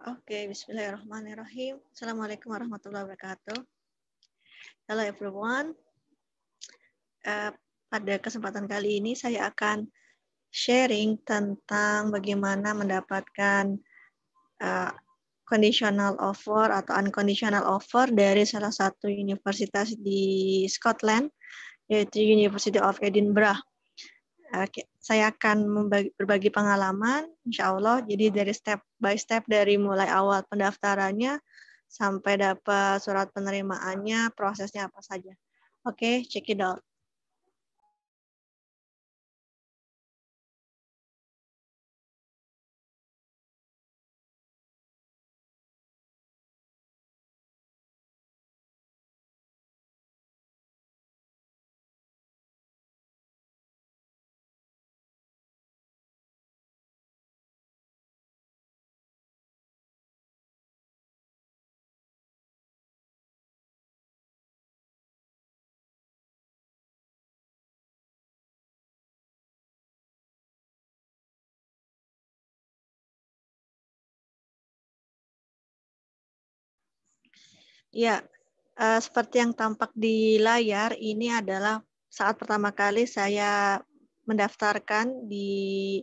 Oke, bismillahirrahmanirrahim. Assalamualaikum warahmatullahi wabarakatuh. Hello everyone. Pada kesempatan kali ini saya akan sharing tentang bagaimana mendapatkan conditional offer atau unconditional offer dari salah satu universitas di Scotland, yaitu University of Edinburgh. Saya akan berbagi pengalaman, insya Allah. Jadi dari step by step, dari mulai awal pendaftarannya sampai dapat surat penerimaannya, prosesnya apa saja. Oke, check it out. Ya, seperti yang tampak di layar, ini adalah saat pertama kali saya mendaftarkan di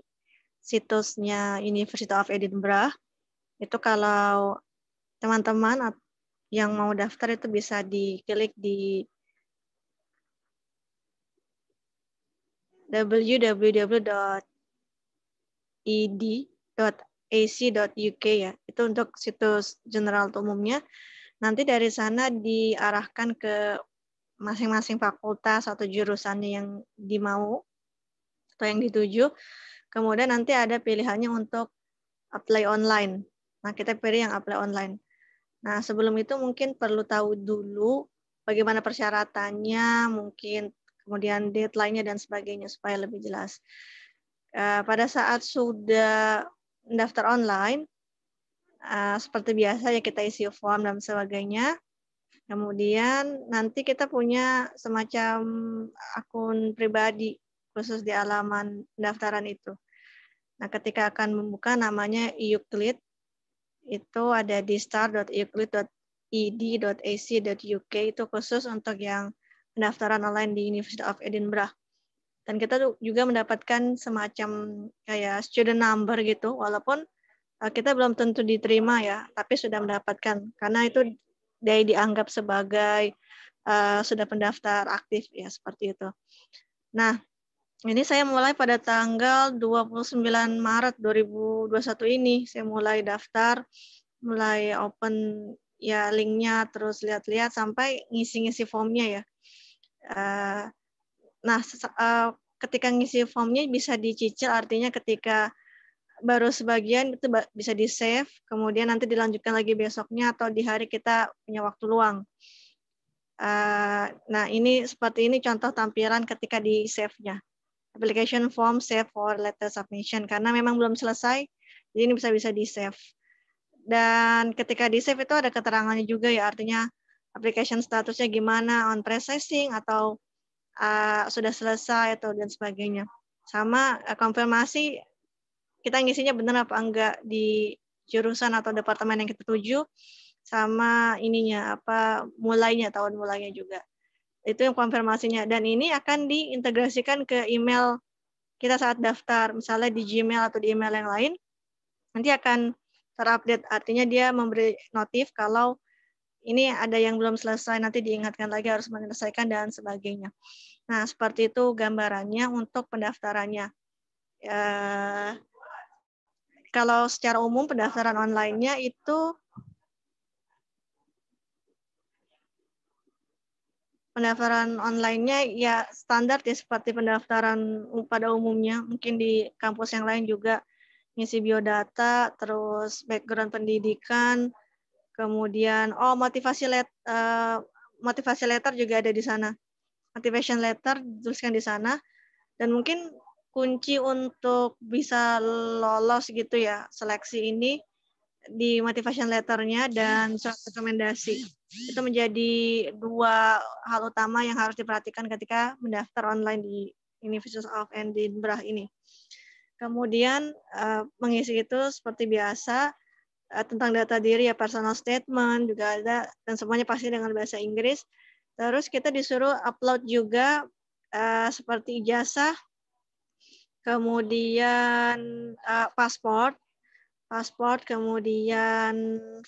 situsnya University of Edinburgh. Itu kalau teman-teman yang mau daftar itu bisa diklik di www.ed.ac.uk ya. Itu untuk situs general umumnya. Nanti dari sana diarahkan ke masing-masing fakultas atau jurusan yang dimau atau yang dituju. Kemudian nanti ada pilihannya untuk apply online. Nah, kita pilih yang apply online. Nah, sebelum itu mungkin perlu tahu dulu bagaimana persyaratannya, mungkin kemudian deadline-nya dan sebagainya supaya lebih jelas. Pada saat sudah mendaftar online, seperti biasa ya kita isi form dan sebagainya. Kemudian nanti kita punya semacam akun pribadi khusus di halaman pendaftaran itu. Nah, ketika akan membuka namanya Euclid, itu ada di start.euclid.ed.ac.uk, itu khusus untuk yang pendaftaran online di University of Edinburgh. Dan kita juga mendapatkan semacam kayak student number gitu, walaupun kita belum tentu diterima ya, tapi sudah mendapatkan, karena itu dianggap sebagai sudah pendaftar aktif ya, seperti itu. Nah, ini saya mulai pada tanggal 29 Maret 2021 ini, saya mulai daftar, mulai open ya linknya, terus lihat-lihat sampai ngisi-ngisi formnya ya. Nah, ketika ngisi formnya bisa dicicil, artinya ketika baru sebagian itu bisa di-save, kemudian nanti dilanjutkan lagi besoknya atau di hari kita punya waktu luang. Nah, ini seperti ini contoh tampilan ketika di-save-nya. Application form save for letter submission, karena memang belum selesai, jadi ini bisa di-save. Dan ketika di-save itu ada keterangannya juga ya, artinya application statusnya gimana, on processing atau sudah selesai atau dan sebagainya. Sama konfirmasi kita ngisinya benar apa enggak di jurusan atau departemen yang kita tuju, sama ininya apa tahun mulainya juga. Itu yang konfirmasinya, dan ini akan diintegrasikan ke email kita saat daftar, misalnya di Gmail atau di email yang lain, nanti akan terupdate, artinya dia memberi notif kalau ini ada yang belum selesai, nanti diingatkan lagi harus menyelesaikan dan sebagainya. Nah, seperti itu gambarannya untuk pendaftarannya. Kalau secara umum pendaftaran online-nya itu pendaftaran online-nya ya standar ya seperti pendaftaran pada umumnya. Mungkin di kampus yang lain juga ngisi biodata, terus background pendidikan, kemudian motivasi letter juga ada di sana. Motivation letter dituliskan di sana, dan mungkin kunci untuk bisa lolos gitu ya seleksi ini di motivation letter-nya dan surat rekomendasi. Itu menjadi dua hal utama yang harus diperhatikan ketika mendaftar online di University of Edinburgh ini. Kemudian mengisi itu seperti biasa, tentang data diri ya, personal statement juga ada, dan semuanya pasti dengan bahasa Inggris. Terus kita disuruh upload juga seperti ijazah, kemudian paspor, kemudian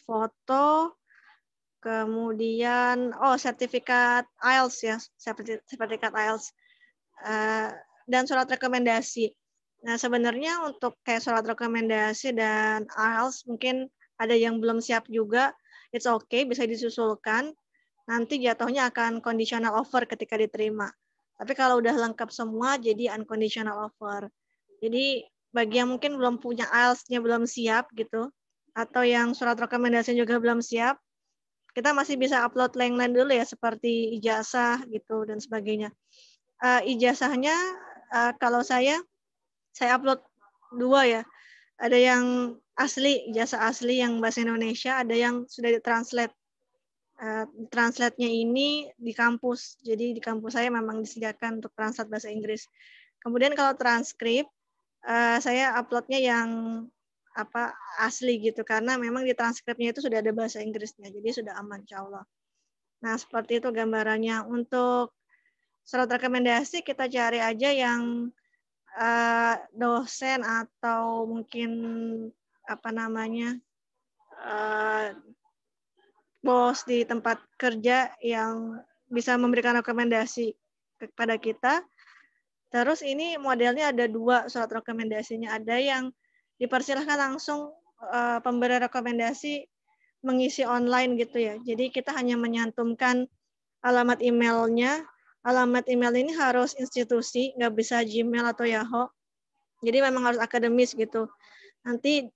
foto, kemudian sertifikat IELTS ya, sertifikat IELTS, dan surat rekomendasi. Nah, sebenarnya untuk kayak surat rekomendasi dan IELTS mungkin ada yang belum siap juga, it's okay, bisa disusulkan. Nanti jatuhnya akan conditional offer ketika diterima. Tapi kalau udah lengkap semua, jadi unconditional offer. Jadi bagi yang mungkin belum punya IELTS-nya belum siap gitu, atau yang surat rekomendasi juga belum siap, kita masih bisa upload lain-lain dulu ya, seperti ijazah gitu dan sebagainya. Ijazahnya kalau saya upload 2 ya. Ada yang asli, ijazah asli yang bahasa Indonesia, ada yang sudah ditranslate. Translate-nya ini di kampus. Jadi di kampus saya memang disediakan untuk translate bahasa Inggris. Kemudian kalau transkrip, saya upload-nya yang asli gitu, karena memang di transkripnya itu sudah ada bahasa Inggrisnya, jadi sudah aman insya Allah. Nah, seperti itu gambarannya. Untuk surat rekomendasi kita cari aja yang dosen atau mungkin bos di tempat kerja yang bisa memberikan rekomendasi kepada kita. Terus ini modelnya ada 2 surat rekomendasinya. Ada yang dipersilahkan langsung pemberi rekomendasi mengisi online gitu ya. Jadi kita hanya menyantumkan alamat emailnya. Alamat email ini harus institusi, nggak bisa Gmail atau Yahoo. Jadi memang harus akademis gitu. Nanti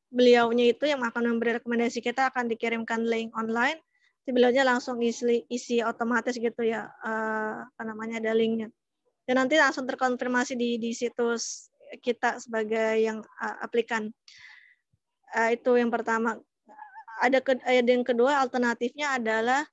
beliaunya itu yang akan memberi rekomendasi kita akan dikirimkan link online. Beliaunya langsung isi otomatis gitu ya, ada linknya. Dan nanti langsung terkonfirmasi di situs kita sebagai yang aplikan. Itu yang pertama. Ada yang kedua, alternatifnya adalah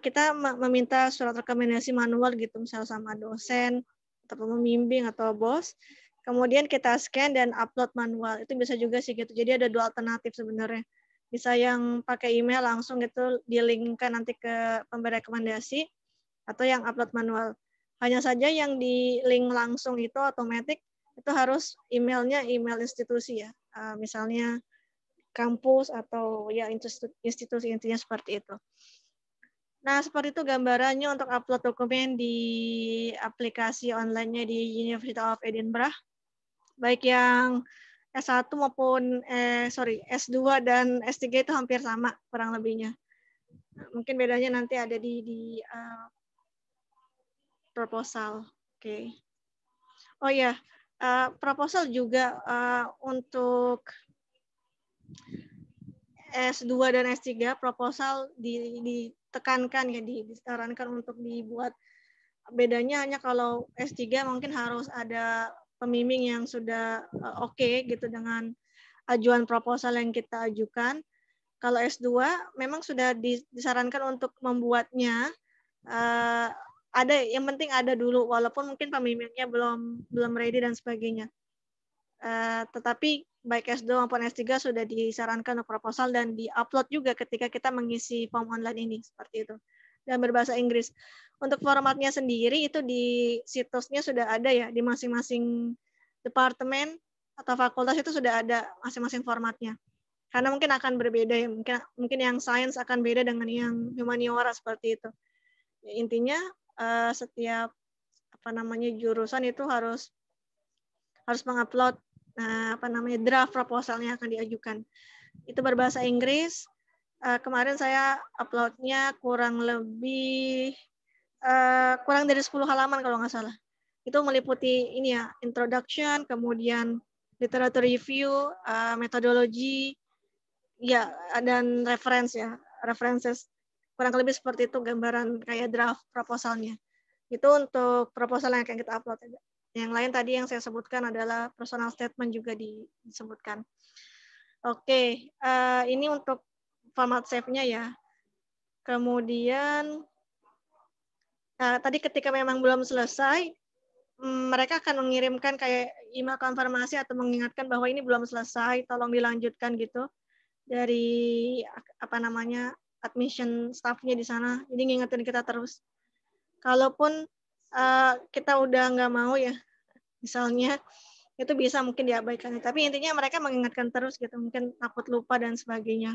kita meminta surat rekomendasi manual gitu, misalnya sama dosen atau pembimbing atau bos. Kemudian kita scan dan upload manual. Itu bisa juga sih gitu. Jadi ada 2 alternatif sebenarnya. Bisa yang pakai email langsung gitu, di-linkkan nanti ke pemberi rekomendasi, atau yang upload manual. Hanya saja yang di link langsung itu otomatis itu harus emailnya email institusi ya. Misalnya kampus atau ya institusi, intinya seperti itu. Nah, seperti itu gambarannya untuk upload dokumen di aplikasi online-nya di University of Edinburgh. Baik yang S1 maupun S2 dan S3 itu hampir sama kurang lebihnya. Mungkin bedanya nanti ada di proposal. Oke. Oh ya, proposal juga untuk S2 dan S3 proposal ditekankan ya, disarankan untuk dibuat. Bedanya hanya kalau S3 mungkin harus ada pembimbing yang sudah oke gitu dengan ajuan proposal yang kita ajukan. Kalau S2 memang sudah disarankan untuk membuatnya, ada yang penting ada dulu walaupun mungkin pembimbingnya belum ready dan sebagainya. Tetapi baik S2 maupun S3 sudah disarankan untuk proposal dan di-upload juga ketika kita mengisi form online ini, seperti itu. Dan berbahasa Inggris. Untuk formatnya sendiri itu di situsnya sudah ada ya, di masing-masing departemen atau fakultas itu sudah ada masing-masing formatnya. Karena mungkin akan berbeda ya, mungkin yang sains akan beda dengan yang humaniora seperti itu. Ya, intinya setiap jurusan itu harus mengupload draft proposalnya akan diajukan. Itu berbahasa Inggris. Kemarin saya uploadnya kurang dari 10 halaman kalau nggak salah. Itu meliputi ini ya, introduction, kemudian literature review, metodologi, ya, dan references. Kurang lebih seperti itu gambaran kayak draft proposalnya. Itu untuk proposal yang akan kita upload. Yang lain tadi yang saya sebutkan adalah personal statement juga disebutkan. Oke, ini untuk format save-nya ya. Kemudian tadi ketika memang belum selesai, mereka akan mengirimkan kayak email konfirmasi atau mengingatkan bahwa ini belum selesai, tolong dilanjutkan gitu dari apa namanya admission staff-nya di sana. Jadi ngingetin kita terus. Kalaupun kita udah nggak mau ya, misalnya itu bisa mungkin diabaikan. Tapi intinya mereka mengingatkan terus gitu, mungkin takut lupa dan sebagainya.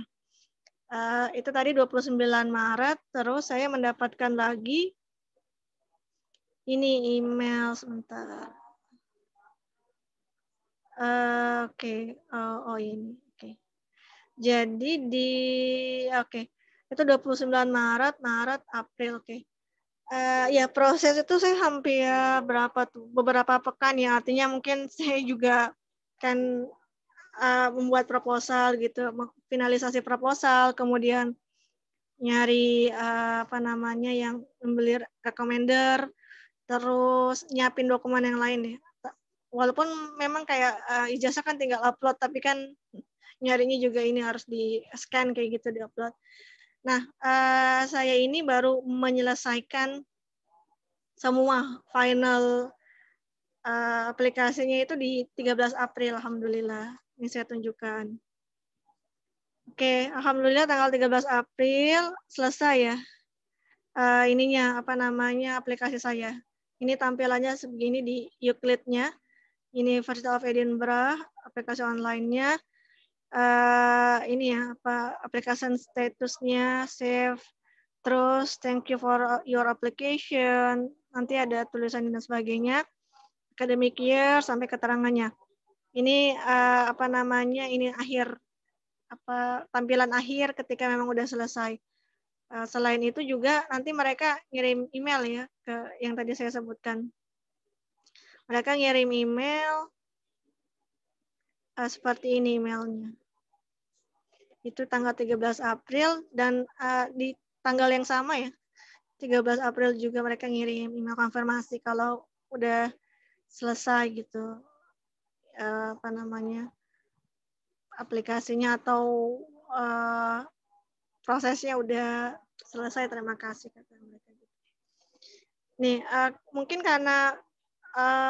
Itu tadi 29 Maret, terus saya mendapatkan lagi ini email sebentar. Oke, oh ini, oke. Jadi oke, itu 29 Maret, April, oke. Ya proses itu saya hampir beberapa pekan ya, artinya mungkin saya juga kan membuat proposal gitu, finalisasi proposal, kemudian nyari apa namanya yang membeli recommender, terus nyiapin dokumen yang lain ya. Walaupun memang kayak ijazah kan tinggal upload, tapi kan nyarinya juga ini harus di-scan kayak gitu, di-upload. Nah, saya ini baru menyelesaikan semua final aplikasinya itu di 13 April, alhamdulillah. Ini saya tunjukkan. Oke, alhamdulillah tanggal 13 April selesai ya. Ininya apa namanya aplikasi saya. Ini tampilannya sebegini di Euclid-nya, University of Edinburgh, aplikasi online-nya. Ini ya apa application statusnya save, terus thank you for your application, nanti ada tulisan dan sebagainya, academic year sampai keterangannya. Ini apa namanya ini akhir apa tampilan akhir ketika memang udah selesai. Selain itu juga nanti mereka ngirim email ya ke yang tadi saya sebutkan. Mereka ngirim email seperti ini emailnya. Itu tanggal 13 April dan di tanggal yang sama ya, 13 April juga mereka ngirim email konfirmasi kalau udah selesai gitu apa namanya aplikasinya atau prosesnya udah selesai, terima kasih kata mereka. Nih mungkin karena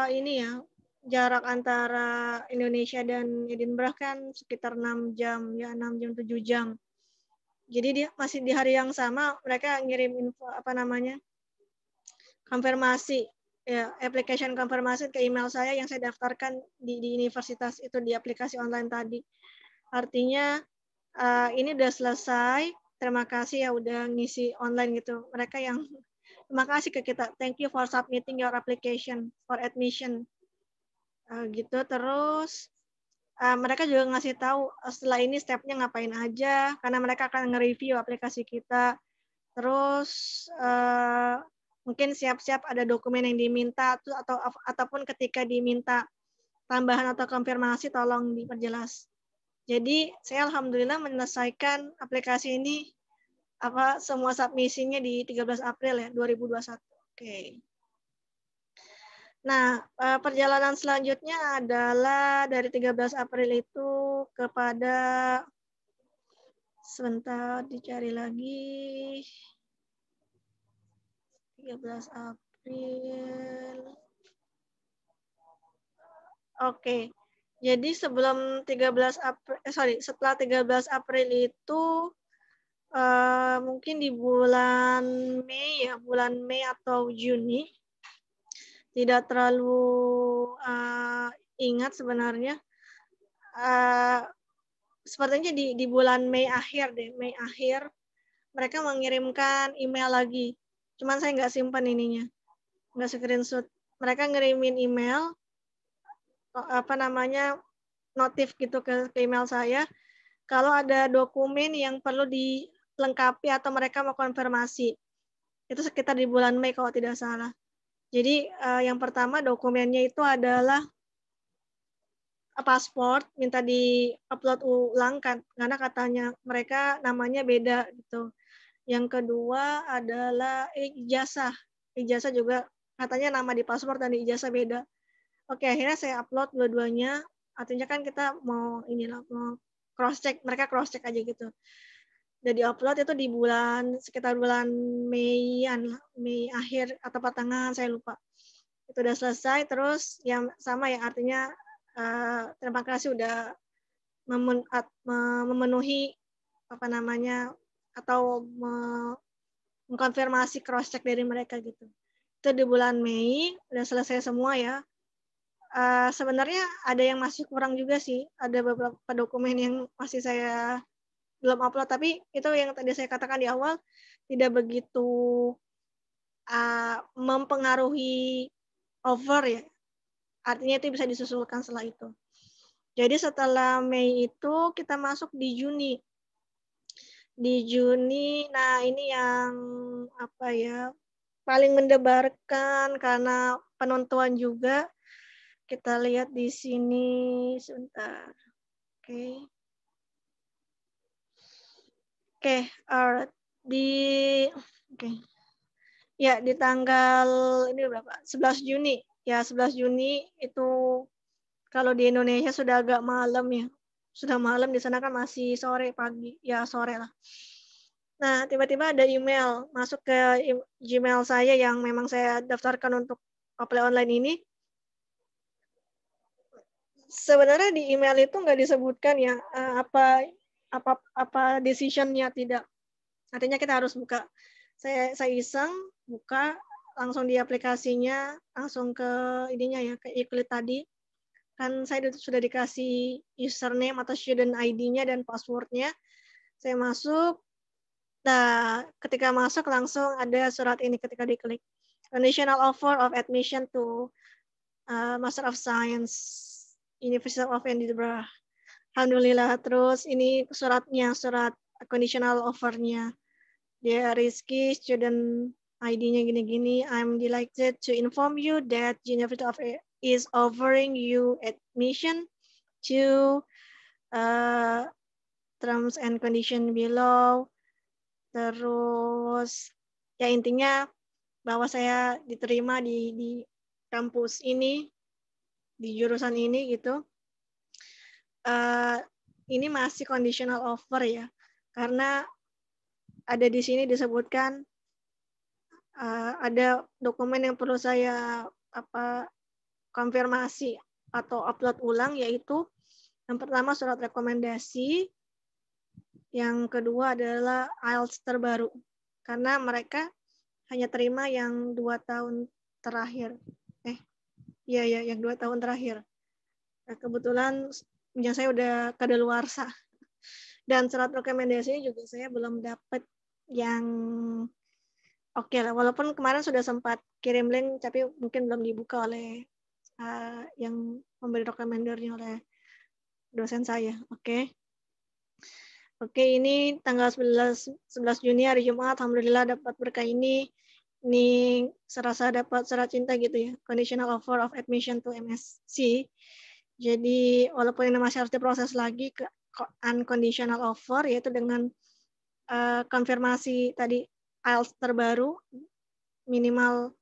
ini ya jarak antara Indonesia dan Edinburgh kan sekitar 6 jam ya 6 jam 7 jam. Jadi dia masih di hari yang sama mereka ngirim info apa namanya konfirmasi ya application konfirmasi ke email saya yang saya daftarkan di universitas itu di aplikasi online tadi. Artinya ini udah selesai. Terima kasih ya udah ngisi online gitu. Mereka yang terima kasih ke kita. Thank you for submitting your application for admission. Gitu terus mereka juga ngasih tahu setelah ini stepnya ngapain aja karena mereka akan nge-review aplikasi kita. Terus mungkin siap-siap ada dokumen yang diminta ataupun ketika diminta tambahan atau konfirmasi tolong diperjelas. Jadi saya alhamdulillah menyelesaikan aplikasi ini semua submisinya di 13 April ya 2021. Oke. Nah, perjalanan selanjutnya adalah dari 13 April itu kepada sebentar dicari lagi. 13 April. Oke. Jadi sebelum 13 April setelah 13 April itu mungkin di bulan Mei atau Juni. Tidak terlalu ingat sebenarnya. Sepertinya di bulan Mei akhir mereka mengirimkan email lagi. Cuman saya nggak simpan ininya, nggak screenshot. Mereka ngirimin email apa namanya notif gitu ke email saya. Kalau ada dokumen yang perlu dilengkapi atau mereka mau konfirmasi. Itu sekitar di bulan Mei kalau tidak salah. Jadi yang pertama dokumennya itu adalah paspor, minta di-upload ulang kan, karena katanya mereka namanya beda gitu. Yang kedua adalah ijazah. Ijazah juga katanya nama di paspor dan di ijazah beda. Oke, akhirnya saya upload dua-duanya. Artinya kan kita mau mau cross check, mereka cross check aja gitu. Udah di-upload itu di sekitar bulan Mei akhir atau pertengahan saya lupa. Itu itu udah selesai, terus yang sama ya artinya terima kasih udah memenuhi apa namanya atau mengkonfirmasi cross check dari mereka gitu. Itu di bulan Mei udah selesai semua ya. Sebenarnya ada yang masih kurang juga sih, ada beberapa dokumen yang masih saya belum upload, tapi itu yang tadi saya katakan di awal tidak begitu mempengaruhi over ya, artinya itu bisa disusulkan setelah itu. Jadi setelah Mei itu kita masuk di Juni. Di Juni, nah ini yang apa ya, paling mendebarkan karena penentuan juga. Kita lihat di sini sebentar. Oke. Oke, di oke. Ya, di tanggal ini berapa? 11 Juni. Ya, 11 Juni itu kalau di Indonesia sudah agak malam ya. Sudah malam, di sana kan masih sore pagi. Ya, sore lah. Nah, tiba-tiba ada email masuk ke Gmail saya yang memang saya daftarkan untuk apply online ini. Sebenarnya di email itu nggak disebutkan ya apa decision-nya, tidak. Artinya kita harus buka. Saya iseng buka langsung di aplikasinya, langsung ke ininya ya, ke iklit tadi. Kan saya sudah dikasih username atau student ID-nya dan password-nya. Saya masuk. Nah, ketika masuk langsung ada surat ini ketika diklik. Conditional offer of admission to Master of Science, University of Edinburgh. Alhamdulillah. Terus ini suratnya, surat conditional offer-nya. Dia Rizky, student ID-nya gini-gini. I'm delighted to inform you that University of is offering you admission to terms and condition below. Terus ya intinya bahwa saya diterima di kampus ini, di jurusan ini gitu. Ini masih conditional offer ya, karena ada di sini disebutkan ada dokumen yang perlu saya konfirmasi atau upload ulang, yaitu yang pertama surat rekomendasi, yang kedua adalah IELTS terbaru, karena mereka hanya terima yang 2 tahun terakhir. Yang 2 tahun terakhir. Nah, kebetulan yang saya udah kadaluarsa. Dan surat rekomendasinya juga saya belum dapat yang oke lah. Walaupun kemarin sudah sempat kirim link, tapi mungkin belum dibuka oleh yang memberi rekomendernya oleh dosen saya. Oke, ini tanggal 11 Juni hari Jumat, alhamdulillah dapat berkah ini. Ini serasa dapat surat cinta gitu ya, conditional offer of admission to MSc. Jadi walaupun ini masih harus diproses lagi ke unconditional offer, yaitu dengan konfirmasi tadi IELTS terbaru minimal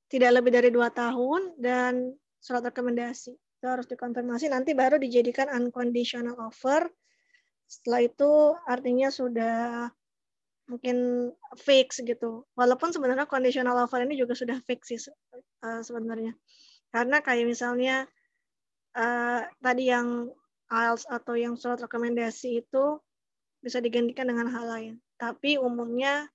tidak lebih dari 2 tahun dan surat rekomendasi. Itu harus dikonfirmasi, nanti baru dijadikan unconditional offer. Setelah itu artinya sudah mungkin fix gitu. Walaupun sebenarnya conditional offer ini juga sudah fix sih sebenarnya. Karena kayak misalnya tadi yang IELTS atau yang surat rekomendasi itu bisa digantikan dengan hal lain. Tapi umumnya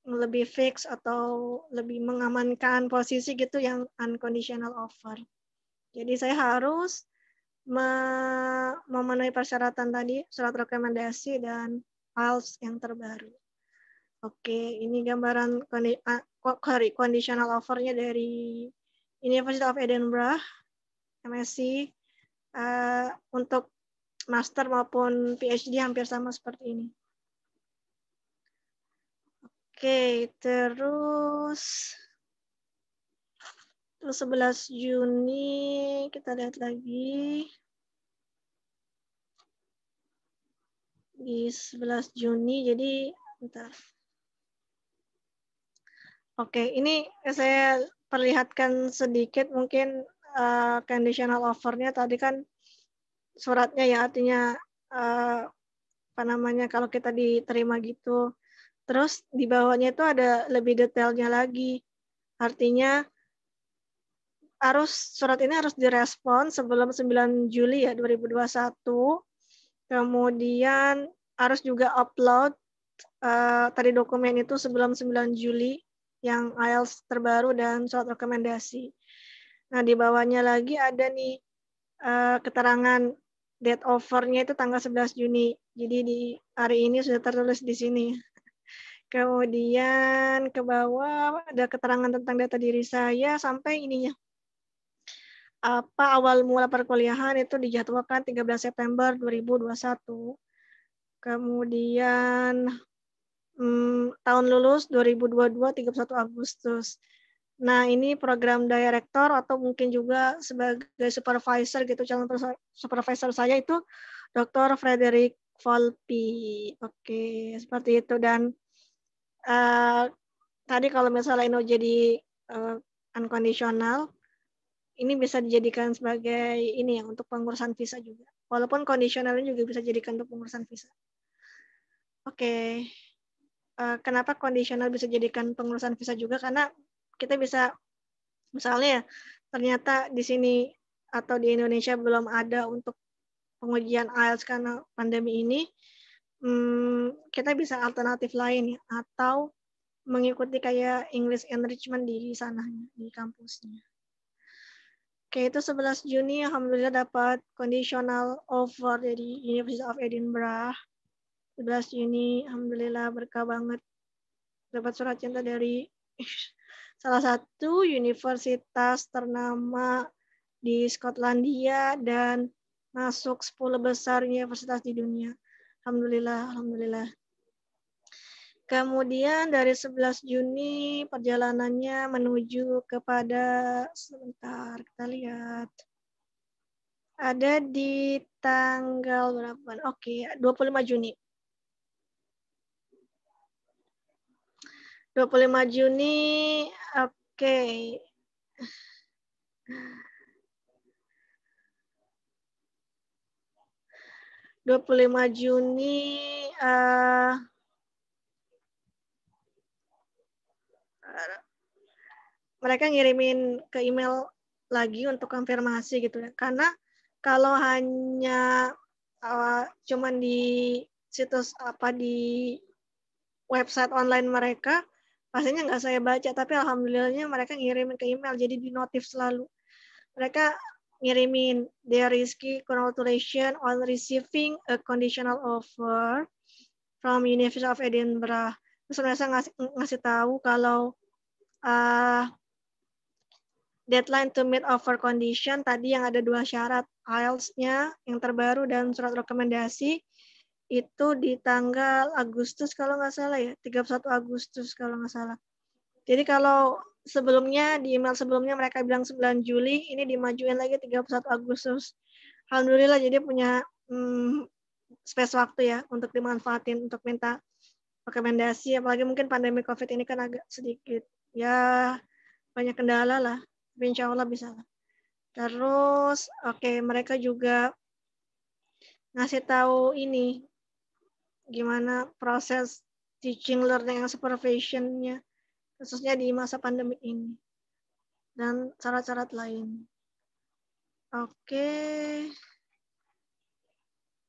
lebih fix atau lebih mengamankan posisi gitu yang unconditional offer. Jadi saya harus memenuhi persyaratan tadi, surat rekomendasi dan IELTS yang terbaru. Oke, ini gambaran conditional offer-nya dari University of Edinburgh, MSc. Untuk master maupun PhD hampir sama seperti ini. Oke, terus 11 Juni kita lihat lagi. Di 11 Juni, jadi bentar. Oke, ini saya perlihatkan sedikit mungkin conditional offer-nya tadi kan suratnya ya, artinya kalau kita diterima gitu. Terus di bawahnya itu ada lebih detailnya lagi. Artinya surat ini harus direspon sebelum 9 Juli ya 2021. Kemudian harus juga upload tadi dokumen itu sebelum 9 Juli yang IELTS terbaru dan surat rekomendasi. Nah, di bawahnya lagi ada nih keterangan date offer-nya itu tanggal 11 Juni. Jadi di hari ini sudah tertulis di sini. Kemudian ke bawah ada keterangan tentang data diri saya sampai ininya. Awal mula perkuliahan itu dijadwalkan 13 September 2021. Kemudian tahun lulus 2022 31 Agustus. Nah, ini program director atau mungkin juga sebagai supervisor gitu, calon supervisor saya itu Dr. Frederick Volpi. Oke, seperti itu. Dan tadi kalau misalnya ini jadi unconditional, ini bisa dijadikan sebagai ini ya untuk pengurusan visa juga. Walaupun kondisionalnya juga bisa dijadikan untuk pengurusan visa. Oke. Kenapa kondisional bisa dijadikan pengurusan visa juga? Karena kita bisa misalnya ternyata di sini atau di Indonesia belum ada untuk pengujian IELTS karena pandemi ini, kita bisa alternatif lain ya, atau mengikuti kayak English enrichment di sananya, di kampusnya. Oke, itu 11 Juni, alhamdulillah dapat conditional offer dari University of Edinburgh. 11 Juni, alhamdulillah berkah banget. Dapat surat cinta dari salah satu universitas ternama di Skotlandia dan masuk 10 besar universitas di dunia. Alhamdulillah, alhamdulillah. Kemudian dari 11 Juni perjalanannya menuju kepada, sebentar kita lihat. Ada di tanggal berapa? Oke, 25 Juni. 25 Juni, oke. 25 Juni, mereka ngirimin ke email lagi untuk konfirmasi gitu ya. Karena kalau hanya cuman di situs di website online mereka, pastinya nggak saya baca, tapi alhamdulillahnya mereka ngirimin ke email, jadi di notif selalu. Mereka ngirimin, dear Rizky, congratulations on receiving a conditional offer from University of Edinburgh. Terus mereka ngasih tahu kalau deadline to meet offer condition tadi yang ada 2 syarat, IELTS-nya yang terbaru dan surat rekomendasi itu di tanggal Agustus kalau nggak salah ya, 31 Agustus kalau nggak salah. Jadi kalau sebelumnya, di email sebelumnya mereka bilang 9 Juli, ini dimajuin lagi 31 Agustus. Alhamdulillah jadi punya space waktu ya untuk dimanfaatin untuk minta rekomendasi, apalagi mungkin pandemi COVID ini kan agak sedikit, ya banyak kendala lah, tapi insya Allah bisa lah. Terus, mereka juga ngasih tahu ini, gimana proses teaching learning and supervision-nya, khususnya di masa pandemi ini. Dan syarat-syarat lain.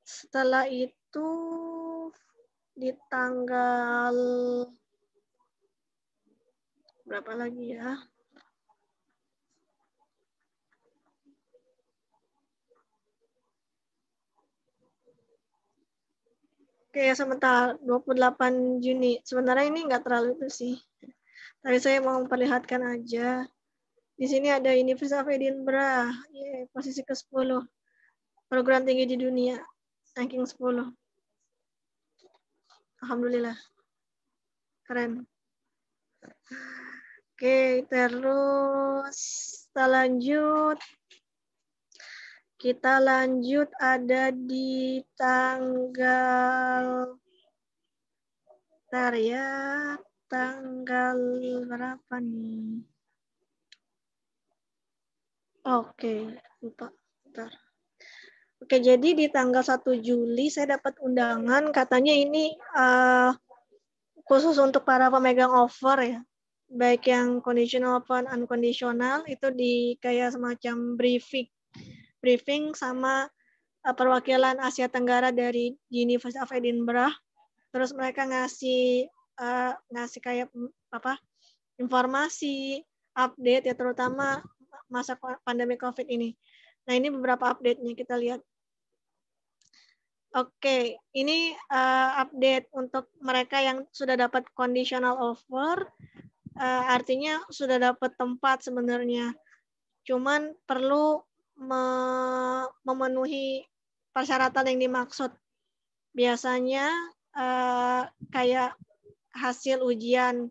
Setelah itu, di tanggal berapa lagi ya? Sebentar, 28 Juni. Sebenarnya ini nggak terlalu itu sih. Tapi saya mau memperlihatkan aja. Di sini ada University of Edinburgh, posisi ke-10. Perguruan tinggi di dunia, ranking 10. Alhamdulillah. Keren. Terus kita lanjut ada di tanggal tanggal berapa nih? Lupa. Bentar. Jadi di tanggal 1 Juli saya dapat undangan, katanya ini khusus untuk para pemegang offer ya. baik yang conditional maupun unconditional itu di kayak semacam briefing sama perwakilan Asia Tenggara dari University of Edinburgh. Terus mereka ngasih kayak informasi, update ya, terutama masa pandemi COVID ini. Nah, ini beberapa update-nya kita lihat. Oke, ini update untuk mereka yang sudah dapat conditional offer, artinya sudah dapat tempat sebenarnya. Cuman perlu memenuhi persyaratan yang dimaksud. Biasanya kayak hasil ujian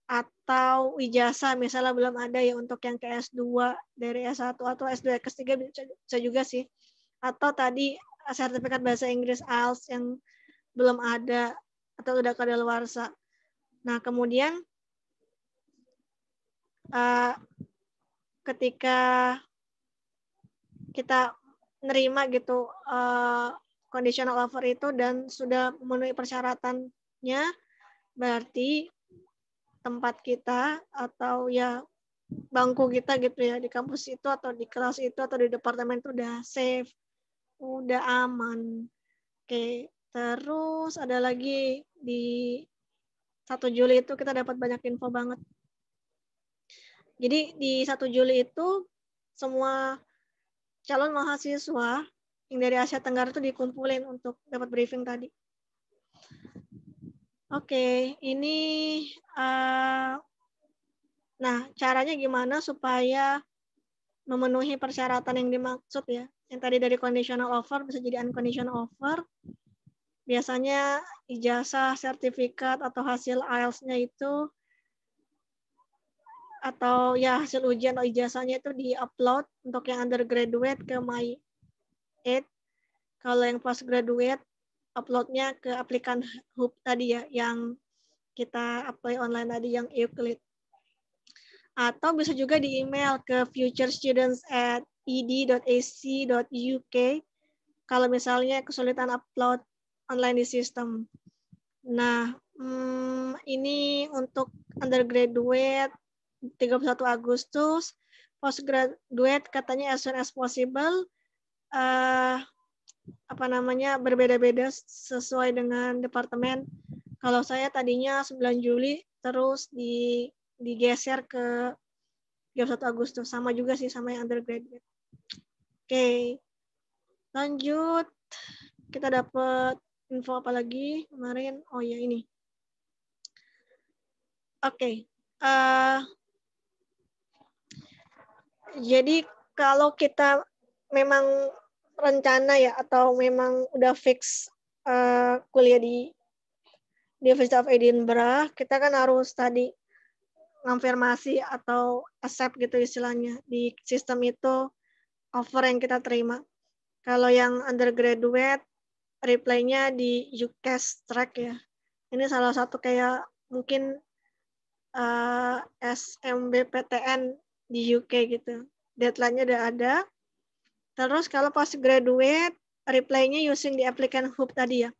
atau ijazah misalnya belum ada ya untuk yang ke S2 dari S1 atau S2 ke S3 bisa juga sih. Atau tadi sertifikat bahasa Inggris IELTS yang belum ada atau udah kadaluarsa. Nah, kemudian ketika kita nerima gitu conditional offer itu dan sudah memenuhi persyaratannya, berarti tempat kita atau ya bangku kita gitu ya di kampus itu atau di kelas itu atau di departemen itu udah safe, udah aman. Oke, terus ada lagi di 1 Juli itu kita dapat banyak info banget. Jadi di 1 Juli itu semua calon mahasiswa yang dari Asia Tenggara itu dikumpulin untuk dapat briefing tadi. Oke, ini nah caranya gimana supaya memenuhi persyaratan yang dimaksud ya. Yang tadi dari conditional offer bisa jadi unconditional offer. Biasanya ijazah, sertifikat, atau hasil IELTS-nya itu, atau ya hasil ujian atau ijazahnya itu di-upload untuk yang undergraduate ke My8. Kalau yang postgraduate, upload-nya ke aplikan Hub tadi ya, yang kita apply online tadi, yang Euclid. Atau bisa juga di email ke futurestudents@ed.ac.uk kalau misalnya kesulitan upload online di sistem. Nah, ini untuk undergraduate 31 Agustus, postgraduate katanya as soon as possible, berbeda-beda sesuai dengan departemen. Kalau saya tadinya 9 Juli, terus digeser ke 31 Agustus. Sama juga sih sama yang undergraduate. Oke, lanjut. Kita dapat info apa lagi kemarin? Oh ya, ini. Oke. Jadi kalau kita memang rencana ya atau memang udah fix kuliah di University of Edinburgh, kita kan harus tadi konfirmasi atau accept gitu istilahnya di sistem itu offer yang kita terima. Kalau yang undergraduate, reply-nya di UCAS track ya. Ini salah satu kayak mungkin SMBPTN di UK gitu. Deadline-nya udah ada. Terus kalau postgraduate, reply-nya using di applicant hub tadi ya.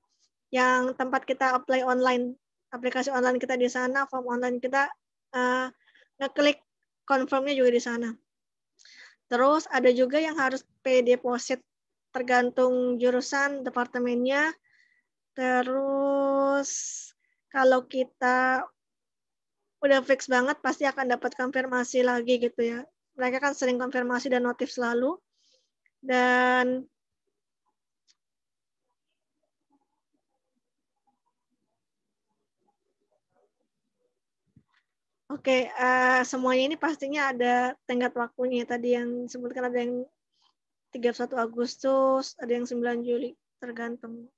Yang tempat kita apply online, aplikasi online kita di sana, form online kita ngeklik confirm-nya juga di sana. Terus ada juga yang harus pay deposit tergantung jurusan, departemennya. Terus kalau kita udah fix banget pasti akan dapat konfirmasi lagi gitu ya. Mereka kan sering konfirmasi dan notif selalu. Dan oke, semuanya ini pastinya ada tenggat waktunya. Tadi yang disebutkan ada yang 31 Agustus, ada yang 9 Juli, tergantung.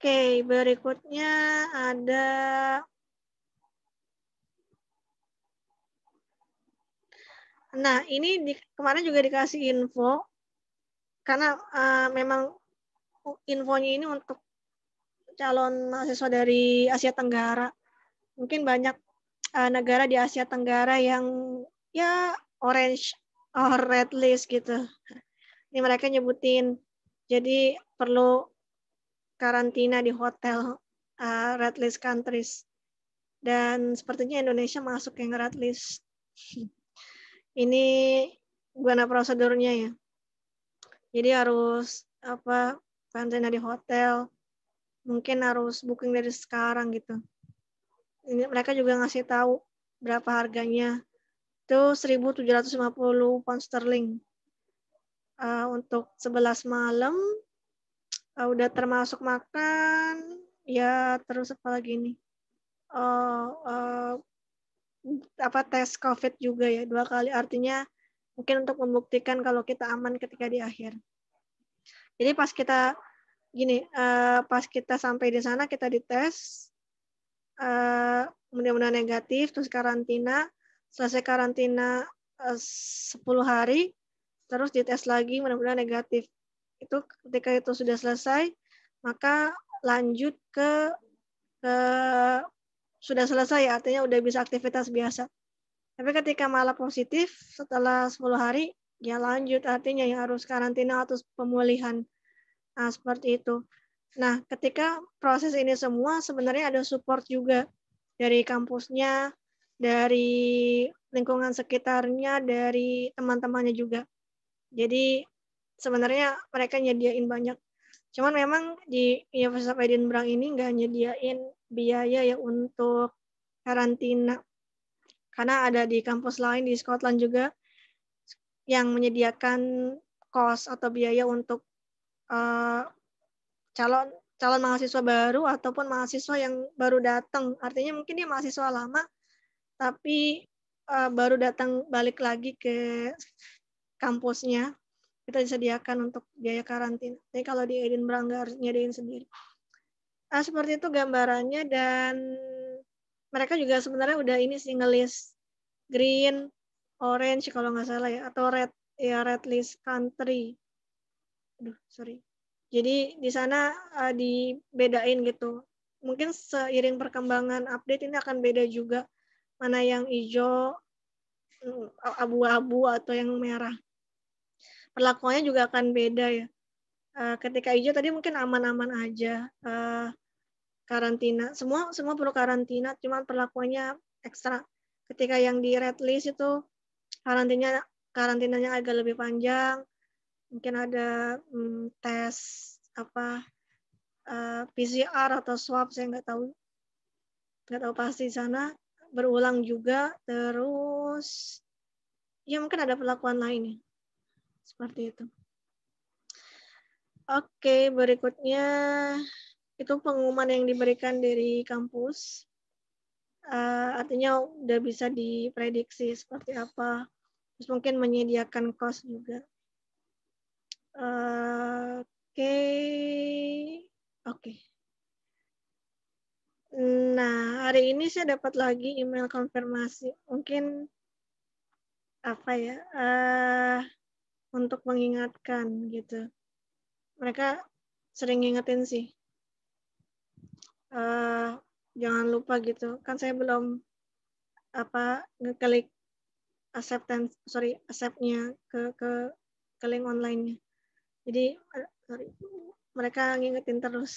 Oke, berikutnya ada nah, ini kemarin juga dikasih info karena memang infonya ini untuk calon mahasiswa dari Asia Tenggara. Mungkin banyak negara di Asia Tenggara yang ya orange or red list gitu. Ini mereka nyebutin, jadi perlu karantina di hotel red list countries. dan sepertinya Indonesia masuk yang red list. Ini gimana prosedurnya ya? Jadi harus karantina di hotel, mungkin harus booking dari sekarang gitu. Ini mereka juga ngasih tahu berapa harganya. Itu 1.750 pound sterling. Untuk 11 malam, udah termasuk makan, ya terus apa lagi nih? Tes COVID juga ya 2 kali, artinya mungkin untuk membuktikan kalau kita aman ketika di akhir. Jadi pas kita sampai di sana kita dites, mudah-mudahan negatif, terus karantina, selesai karantina 10 hari, terus dites lagi mudah-mudahan negatif. Itu ketika itu sudah selesai, maka lanjut ke sudah selesai, artinya udah bisa aktivitas biasa. Tapi ketika malah positif setelah 10 hari, ya lanjut, artinya yang harus karantina atau pemulihan. Nah, seperti itu. Nah, ketika proses ini semua sebenarnya ada support juga dari kampusnya, dari lingkungan sekitarnya, dari teman-temannya juga. Jadi sebenarnya mereka nyediain banyak. Cuman memang di Universitas of Edinburgh ini nggak nyediain biaya ya untuk karantina. Karena ada di kampus lain di Scotland juga yang menyediakan kos atau biaya untuk calon mahasiswa baru ataupun mahasiswa yang baru datang. Artinya mungkin dia mahasiswa lama, tapi baru datang balik lagi ke kampusnya, kita disediakan untuk biaya karantina. Jadi kalau di Edinburgh nggak harus nyediain sendiri. Seperti itu gambarannya, dan mereka juga sebenarnya udah ini sih nge-list green, orange kalau nggak salah ya, atau red list country. Aduh, sorry. Jadi di sana dibedain gitu. Mungkin seiring perkembangan update ini akan beda juga, mana yang hijau, abu-abu atau yang merah. Perlakuannya juga akan beda ya. Ketika hijau tadi mungkin aman-aman aja, karantina. Semua perlu karantina, cuma perlakuannya ekstra. Ketika yang di red list itu karantinanya agak lebih panjang. Mungkin ada tes PCR atau swab, saya nggak tahu pasti di sana, berulang juga, terus ya mungkin ada perlakuan lainnya seperti itu. Oke, berikutnya itu pengumuman yang diberikan dari kampus, artinya udah bisa diprediksi seperti apa, terus mungkin menyediakan kos juga. Oke. Nah, hari ini saya dapat lagi email konfirmasi. Mungkin untuk mengingatkan gitu. Mereka sering ngingetin sih. Jangan lupa gitu. Kan saya belum ngeklik accept-nya ke link online-nya. Jadi mereka ngingetin terus.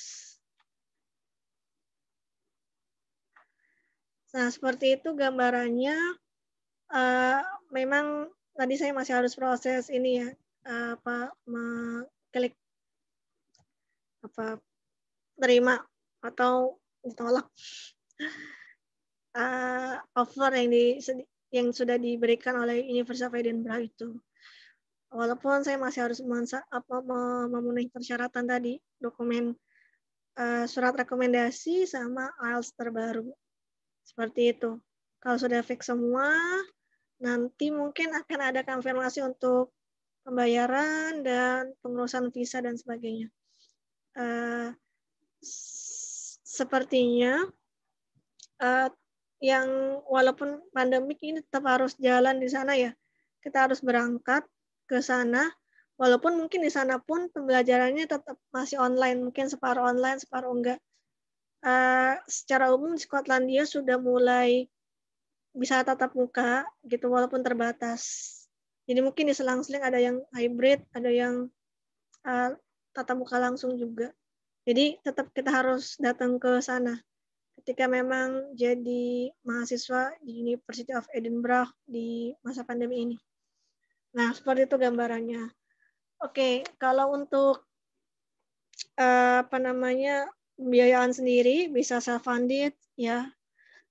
Nah, seperti itu gambarannya. Memang tadi saya masih harus proses ini ya, klik terima atau ditolak offer yang sudah diberikan oleh Universitas of Edinburgh itu. Walaupun saya masih harus memenuhi persyaratan tadi, dokumen surat rekomendasi sama IELTS terbaru. Seperti itu. Kalau sudah fix semua, nanti mungkin akan ada konfirmasi untuk pembayaran dan pengurusan visa dan sebagainya. Sepertinya yang walaupun pandemik ini tetap harus jalan di sana ya. Kita harus berangkat ke sana, walaupun mungkin di sana pun pembelajarannya tetap masih online, mungkin separuh online, separuh enggak. Secara umum di Skotlandia sudah mulai bisa tatap muka gitu walaupun terbatas. Jadi mungkin di selang-seling ada yang hybrid, ada yang tatap muka langsung juga. Jadi tetap kita harus datang ke sana. ketika memang jadi mahasiswa di University of Edinburgh di masa pandemi ini. Nah, seperti itu gambarannya. Oke, kalau untuk pembiayaan sendiri bisa self-funded ya.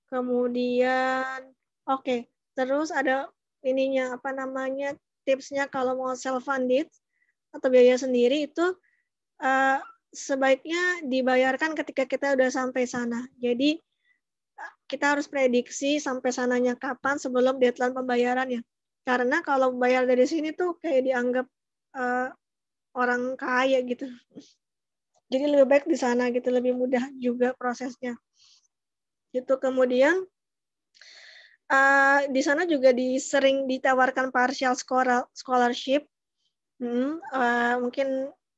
Kemudian terus ada tipsnya kalau mau self-funded atau biaya sendiri itu sebaiknya dibayarkan ketika kita udah sampai sana. Jadi kita harus prediksi sampai sananya kapan sebelum deadline pembayarannya. Karena kalau bayar dari sini tuh kayak dianggap orang kaya gitu. Jadi lebih baik di sana gitu, lebih mudah juga prosesnya. Itu kemudian di sana juga sering ditawarkan partial scholarship. Mungkin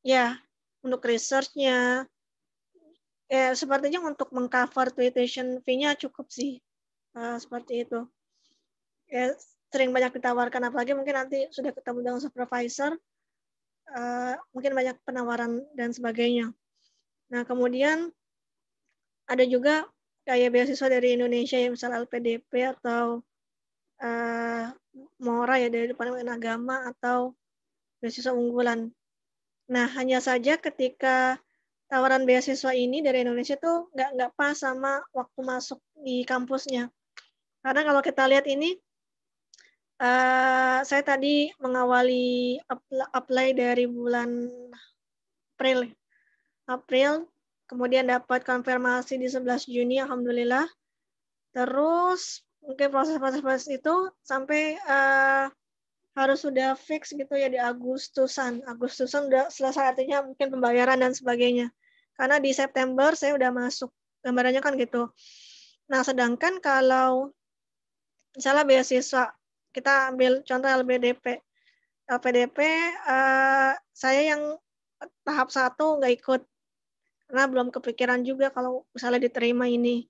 ya untuk research-nya. Sepertinya untuk mengcover tuition fee-nya cukup sih. Seperti itu. Sering banyak ditawarkan, apalagi mungkin nanti sudah ketemu dengan supervisor, mungkin banyak penawaran dan sebagainya. Nah, kemudian ada juga kayak beasiswa dari Indonesia yang misal LPDP atau MORA ya dari Departemen Agama atau beasiswa unggulan. Nah, hanya saja ketika tawaran beasiswa ini dari Indonesia tuh nggak pas sama waktu masuk di kampusnya. Karena kalau kita lihat ini, saya tadi mengawali apply dari bulan April, kemudian dapat konfirmasi di 11 Juni, alhamdulillah. Terus mungkin proses-proses itu sampai harus sudah fix gitu ya di Agustusan. Agustusan udah selesai, artinya mungkin pembayaran dan sebagainya. Karena di September saya udah masuk, gambarannya kan gitu. Nah, sedangkan kalau misalnya beasiswa, kita ambil contoh LPDP. LPDP saya yang tahap 1 nggak ikut, karena belum kepikiran juga kalau misalnya diterima ini.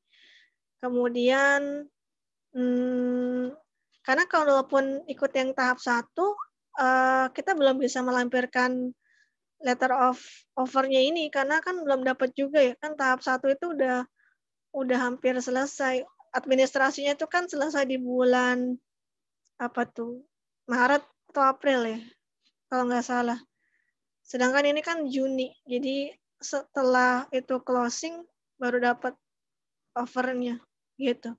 Kemudian karena kalaupun ikut yang tahap 1, kita belum bisa melampirkan letter of offer-nya ini karena kan belum dapat juga ya, kan tahap 1 itu udah hampir selesai. Administrasinya itu kan selesai di bulan Maret atau April ya, kalau nggak salah. Sedangkan ini kan Juni, jadi setelah itu closing baru dapat offer-nya gitu.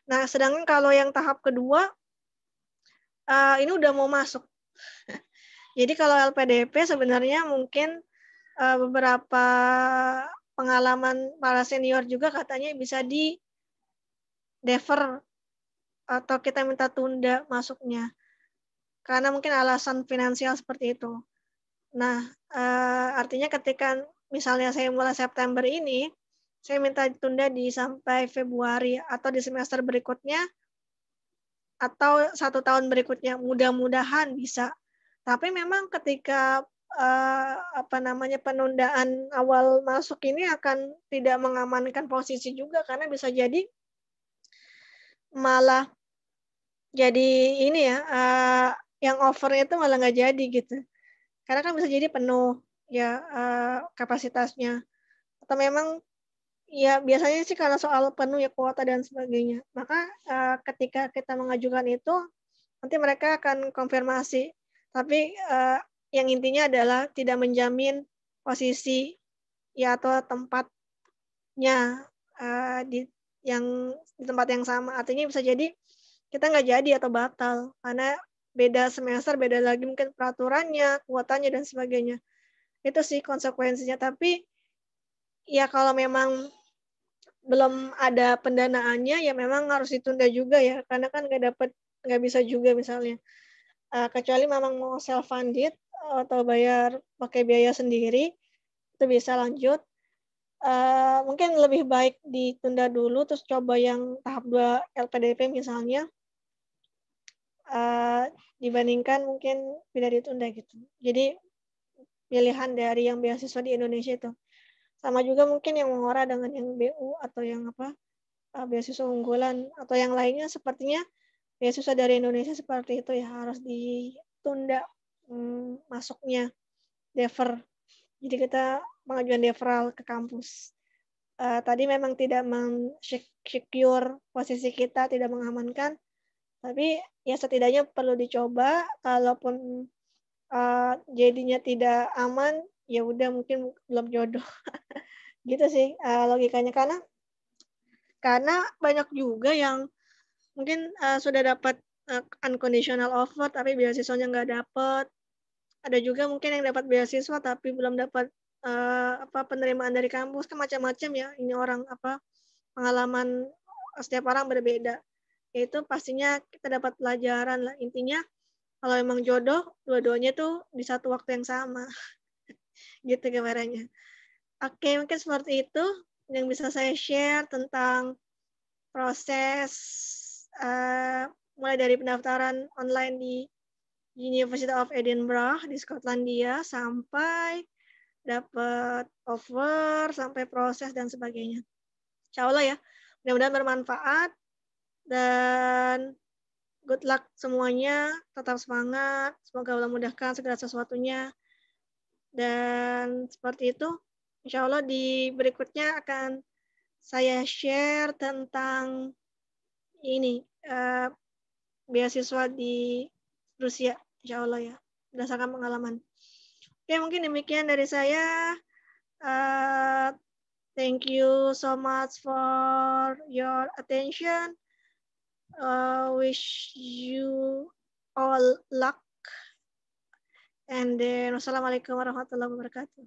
Nah, sedangkan kalau yang tahap kedua ini udah mau masuk. Jadi kalau LPDP sebenarnya mungkin beberapa pengalaman para senior juga katanya bisa di-defer atau kita minta tunda masuknya. Karena mungkin alasan finansial seperti itu. Nah, artinya ketika misalnya saya mulai September ini, saya minta ditunda sampai Februari atau di semester berikutnya atau 1 tahun berikutnya, mudah-mudahan bisa. Tapi memang ketika penundaan awal masuk ini akan tidak mengamankan posisi juga karena bisa jadi malah jadi ini ya, yang offer-nya itu malah nggak jadi gitu. Karena kan bisa jadi penuh ya kapasitasnya. Atau memang ya biasanya sih karena soal penuh ya kuota dan sebagainya. Maka ketika kita mengajukan itu nanti mereka akan konfirmasi. Tapi yang intinya adalah tidak menjamin posisi ya atau tempatnya di tempat yang sama. Artinya bisa jadi kita nggak jadi atau batal karena beda semester, beda lagi mungkin peraturannya, kuotanya dan sebagainya. Itu sih konsekuensinya. Tapi ya kalau memang belum ada pendanaannya ya memang harus ditunda juga ya karena kan nggak bisa juga misalnya. Kecuali memang mau self funded atau pakai biaya sendiri itu bisa lanjut. Mungkin lebih baik ditunda dulu terus coba yang tahap 2 LPDP misalnya dibandingkan mungkin tidak ditunda gitu. Jadi pilihan dari yang beasiswa di Indonesia itu. Sama juga mungkin yang MORA dengan yang BU atau yang beasiswa unggulan atau yang lainnya sepertinya beasiswa dari Indonesia seperti itu ya harus ditunda masuknya, defer. Jadi kita pengajuan deferral ke kampus. tadi memang tidak secure posisi kita, tidak mengamankan, tapi ya setidaknya perlu dicoba, kalaupun, jadinya tidak aman, ya udah mungkin belum jodoh. Gitu sih, logikanya. Karena banyak juga yang mungkin, sudah dapat, unconditional offer tapi beasiswanya nggak dapet. Ada juga mungkin yang dapat beasiswa tapi belum dapat, penerimaan dari kampus, kan macam-macam ya ini orang, pengalaman setiap orang berbeda. Ya itu pastinya kita dapat pelajaran lah, intinya kalau emang jodoh, dua-duanya tuh di satu waktu yang sama, gitu gambarannya. Oke, mungkin seperti itu yang bisa saya share tentang proses, mulai dari pendaftaran online di University of Edinburgh di Skotlandia sampai dapat offer, sampai proses dan sebagainya. Insya Allah ya, mudah-mudahan bermanfaat dan good luck semuanya, tetap semangat, semoga Allah mudahkan segala sesuatunya. Dan seperti itu, insya Allah di berikutnya akan saya share tentang ini, beasiswa di Rusia, insya Allah ya, berdasarkan pengalaman. Oke, mungkin demikian dari saya. Thank you so much for your attention. Wish you all luck. And then, wassalamualaikum warahmatullahi wabarakatuh.